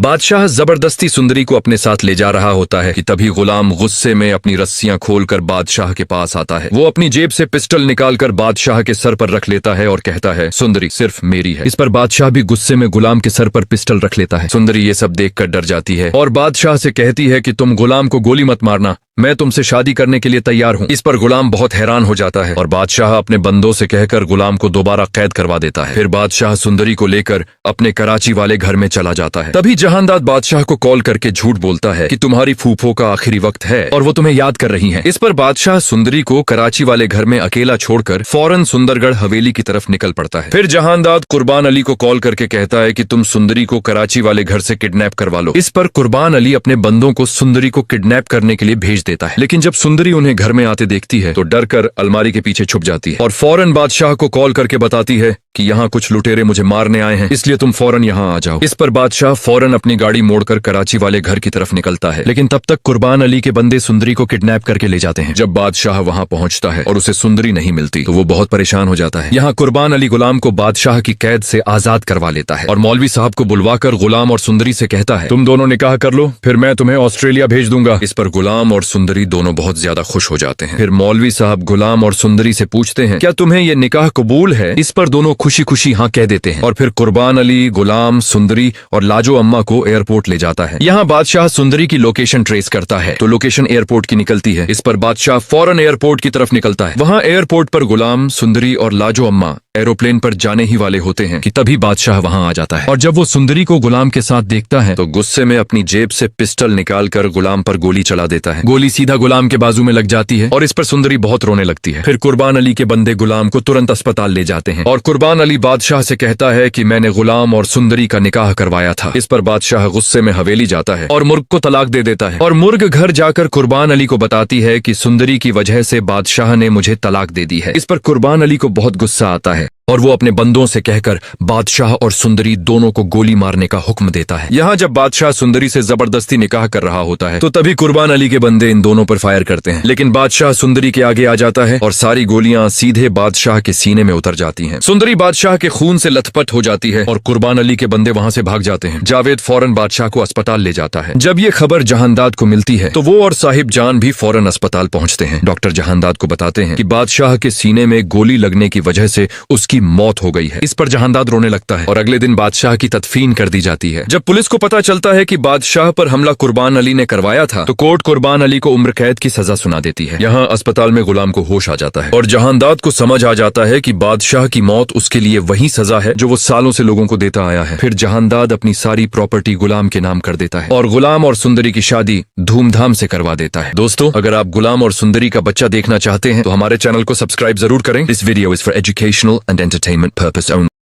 बादशाह जबरदस्ती सुंदरी को अपने साथ ले जा रहा होता है कि तभी गुलाम गुस्से में अपनी रस्सियां खोलकर बादशाह के पास आता है। वो अपनी जेब से पिस्टल निकालकर बादशाह के सर पर रख लेता है और कहता है, सुंदरी सिर्फ मेरी है। इस पर बादशाह भी गुस्से में गुलाम के सर पर पिस्टल रख लेता है। सुंदरी ये सब देखकर डर जाती है और बादशाह से कहती है कि तुम गुलाम को गोली मत मारना, मैं तुमसे शादी करने के लिए तैयार हूँ। इस पर गुलाम बहुत हैरान हो जाता है और बादशाह अपने बंदों से कहकर गुलाम को दोबारा कैद करवा देता है। फिर बादशाह सुंदरी को लेकर अपने कराची वाले घर में चला जाता है। तभी जहांदाद बादशाह को कॉल करके झूठ बोलता है कि तुम्हारी फूफो का आखिरी वक्त है और वो तुम्हें याद कर रही हैं। इस पर बादशाह सुंदरी को कराची वाले घर में अकेला छोड़कर फौरन सुंदरगढ़ हवेली की तरफ निकल पड़ता है। फिर जहांदाद कुर्बान अली को कॉल करके कहता है कि तुम सुंदरी को कराची वाले घर से किडनैप करवा लो। इस पर कुर्बान अली अपने बंदों को सुंदरी को किडनैप करने के लिए भेज देता है, लेकिन जब सुंदरी उन्हें घर में आते देखती है तो डर कर अलमारी के पीछे छुप जाती है और फौरन बादशाह को कॉल करके बताती है कि यहाँ कुछ लुटेरे मुझे मारने आए हैं, इसलिए तुम फौरन यहाँ आ जाओ। इस पर बादशाह फौरन अपनी गाड़ी मोड़कर कराची वाले घर की तरफ निकलता है, लेकिन तब तक कुर्बान अली के बंदे सुंदरी को किडनैप करके ले जाते हैं। जब बादशाह वहाँ पहुँचता है और उसे सुंदरी नहीं मिलती तो वो बहुत परेशान हो जाता है। यहाँ कुर्बान अली गुलाम को बादशाह की कैद से आजाद करवा लेता है और मौलवी साहब को बुलवाकर गुलाम और सुंदरी से कहता है, तुम दोनों निकाह कर लो, फिर मैं तुम्हें ऑस्ट्रेलिया भेज दूंगा। इस पर गुलाम और सुंदरी दोनों बहुत ज्यादा खुश हो जाते हैं। फिर मौलवी साहब गुलाम और सुंदरी से पूछते हैं, क्या तुम्हें ये निकाह कबूल है? इस पर दोनों खुशी खुशी हाँ कह देते हैं और फिर कुर्बान अली, गुलाम, सुंदरी और लाजो अम्मा को एयरपोर्ट ले जाता है। यहाँ बादशाह सुंदरी की लोकेशन ट्रेस करता है तो लोकेशन एयरपोर्ट की निकलती है। इस पर बादशाह फौरन एयरपोर्ट की तरफ निकलता है। वहाँ एयरपोर्ट पर गुलाम, सुंदरी और लाजो अम्मा एरोप्लेन पर जाने ही वाले होते हैं कि तभी बादशाह वहाँ आ जाता है और जब वो सुंदरी को गुलाम के साथ देखता है तो गुस्से में अपनी जेब से पिस्टल निकालकर गुलाम पर गोली चला देता है। गोली सीधा गुलाम के बाजू में लग जाती है और इस पर सुंदरी बहुत रोने लगती है। फिर कुर्बान अली के बंदे गुलाम को तुरंत अस्पताल ले जाते हैं और कुर्बान अली बादशाह से कहता है कि मैंने गुलाम और सुंदरी का निकाह करवाया था। इस पर बादशाह गुस्से में हवेली जाता है और मुर्ग को तलाक दे देता है और मुर्ग घर जाकर कुर्बान अली को बताती है कि सुंदरी की वजह से बादशाह ने मुझे तलाक दे दी है। इस पर कुर्बान अली को बहुत गुस्सा आता है और वो अपने बंदों से कहकर बादशाह और सुंदरी दोनों को गोली मारने का हुक्म देता है। यहाँ जब बादशाह सुंदरी से जबरदस्ती निकाह कर रहा होता है तो तभी कुर्बान अली के बंदे इन दोनों पर फायर करते हैं, लेकिन बादशाह सुंदरी के आगे आ जाता है और सारी गोलियां सीधे बादशाह के सीने में उतर जाती हैं। सुंदरी बादशाह के खून से लथपथ हो जाती है और कुर्बान अली के बंदे वहां से भाग जाते हैं। जावेद फौरन बादशाह को अस्पताल ले जाता है। जब ये खबर जहांदाद को मिलती है तो वो और साहिब जान भी फौरन अस्पताल पहुंचते हैं। डॉक्टर जहांदाद को बताते हैं कि बादशाह के सीने में गोली लगने की वजह से उसकी मौत हो गई है। इस पर जहांदाद रोने लगता है और अगले दिन बादशाह की तदफीन कर दी जाती है। जब पुलिस को पता चलता है कि बादशाह पर हमला कुर्बान अली ने करवाया था तो कोर्ट कुर्बान अली को उम्र कैद की सजा सुना देती है। यहाँ अस्पताल में गुलाम को होश आ जाता है और जहांदाद को समझ आ जाता है कि बादशाह की मौत उसके लिए वही सजा है जो वो सालों से लोगों को देता आया है। फिर जहांदाद अपनी सारी प्रॉपर्टी गुलाम के नाम कर देता है और गुलाम और सुंदरी की शादी धूमधाम से करवा देता है। दोस्तों, अगर आप गुलाम और सुंदरी का बच्चा देखना चाहते हैं तो हमारे चैनल को सब्सक्राइब जरूर करें। This video is for educational and entertainment purpose only.